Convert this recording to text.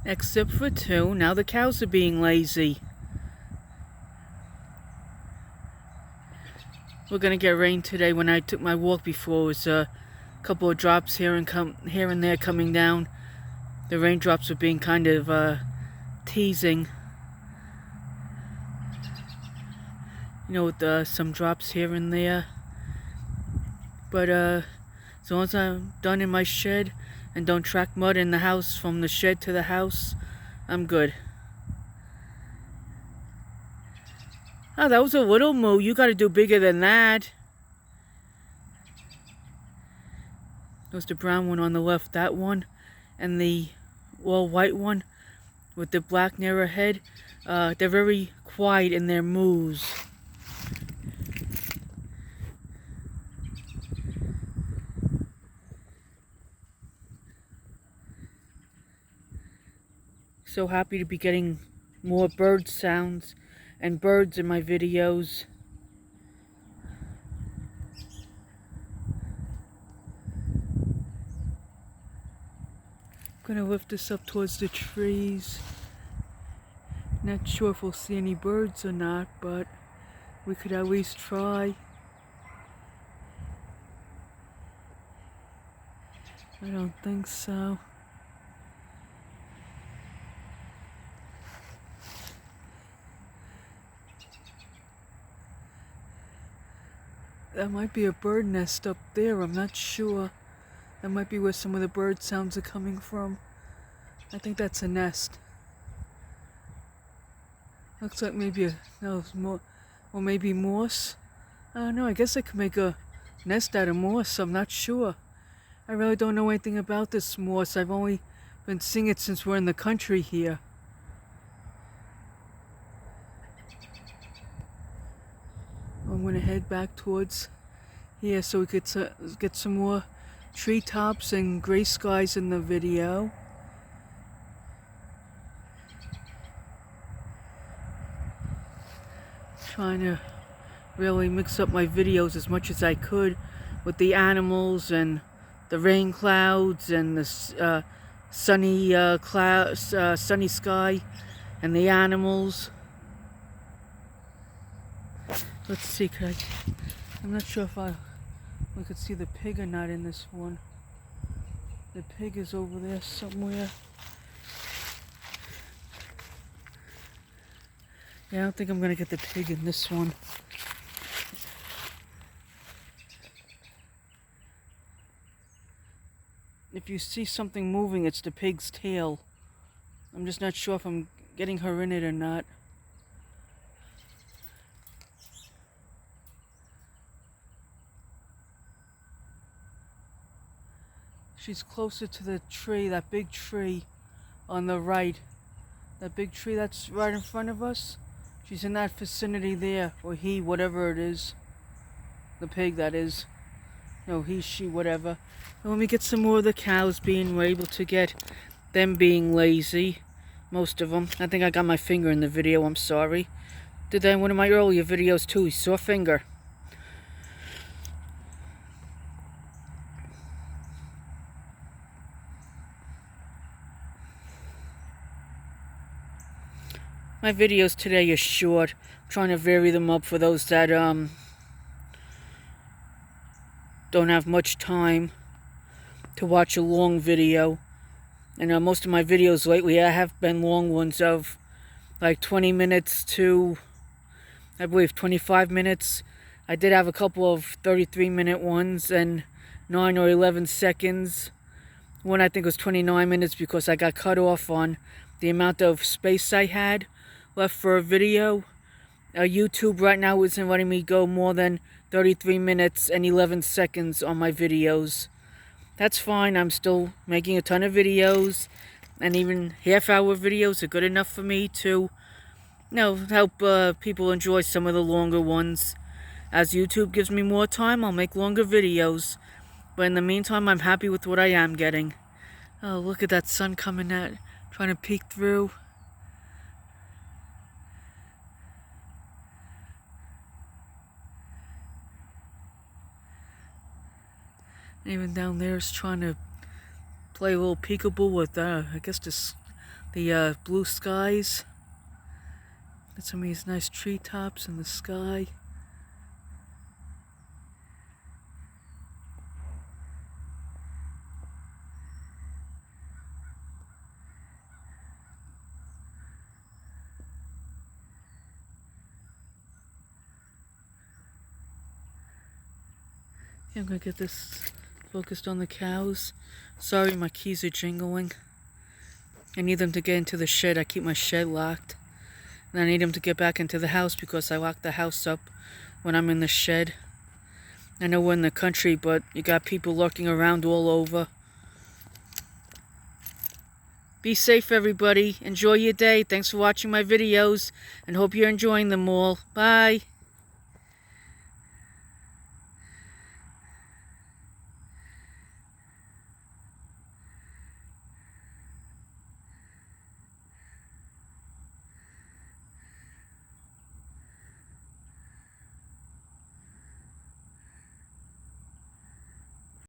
Except for two. Now the cows are being lazy. We're gonna get rain today. When I took my walk before, it was a couple of drops here and there coming down. The raindrops were being kind of teasing. You know, with some drops here and there. But as long as I'm done in my shed and don't track mud in the house from the shed to the house, I'm good. Oh, that was a little moo. You gotta do bigger than that. There's the brown one on the left, that one, and the all white one with the black narrow head. They're very quiet in their moos. So happy to be getting more bird sounds and birds in my videos. I'm gonna lift this up towards the trees. Not sure if we'll see any birds or not, but we could at least try. I don't think so. That might be a bird nest up there, I'm not sure. That might be where some of the bird sounds are coming from. I think that's a nest. Looks like maybe more, or maybe moss. I don't know, I guess I could make a nest out of moss, I'm not sure. I really don't know anything about this moss. I've only been seeing it since we're in the country here. I'm going to head back towards here so we could get some more treetops and gray skies in the video. Trying to really mix up my videos as much as I could with the animals and the rain clouds and the sunny sky and the animals. Let's see, I'm not sure if we could see the pig or not in this one. The pig is over there somewhere. Yeah, I don't think I'm gonna get the pig in this one. If you see something moving, it's the pig's tail. I'm just not sure if I'm getting her in it or not. She's closer to the tree, that big tree on the right. That big tree that's right in front of us. She's in that vicinity there, or he, whatever it is. The pig, that is. No, he, she, whatever. And let me get some more of the cows we're able to get them being lazy. Most of them. I think I got my finger in the video, I'm sorry. Did that in one of my earlier videos too, sore finger. My videos today are short. I'm trying to vary them up for those that don't have much time to watch a long video. And most of my videos lately have been long ones of like 20 minutes to, I believe, 25 minutes. I did have a couple of 33-minute ones and 9 or 11 seconds. One I think was 29 minutes because I got cut off on the amount of space I had left for a video. YouTube right now isn't letting me go more than 33 minutes and 11 seconds on my videos. That's fine, I'm still making a ton of videos, and even half-hour videos are good enough for me to, help people enjoy some of the longer ones. As YouTube gives me more time, I'll make longer videos. But in the meantime, I'm happy with what I am getting. Oh, look at that sun coming out, trying to peek through. Even down there is trying to play a little peekaboo with, I guess, the blue skies. Got some of these nice treetops in the sky. Yeah, I'm gonna get this focused on the cows. Sorry, my keys are jingling. I need them to get into the shed. I keep my shed locked. And I need them to get back into the house because I lock the house up when I'm in the shed. I know we're in the country, but you got people lurking around all over. Be safe, everybody. Enjoy your day. Thanks for watching my videos, and hope you're enjoying them all. Bye.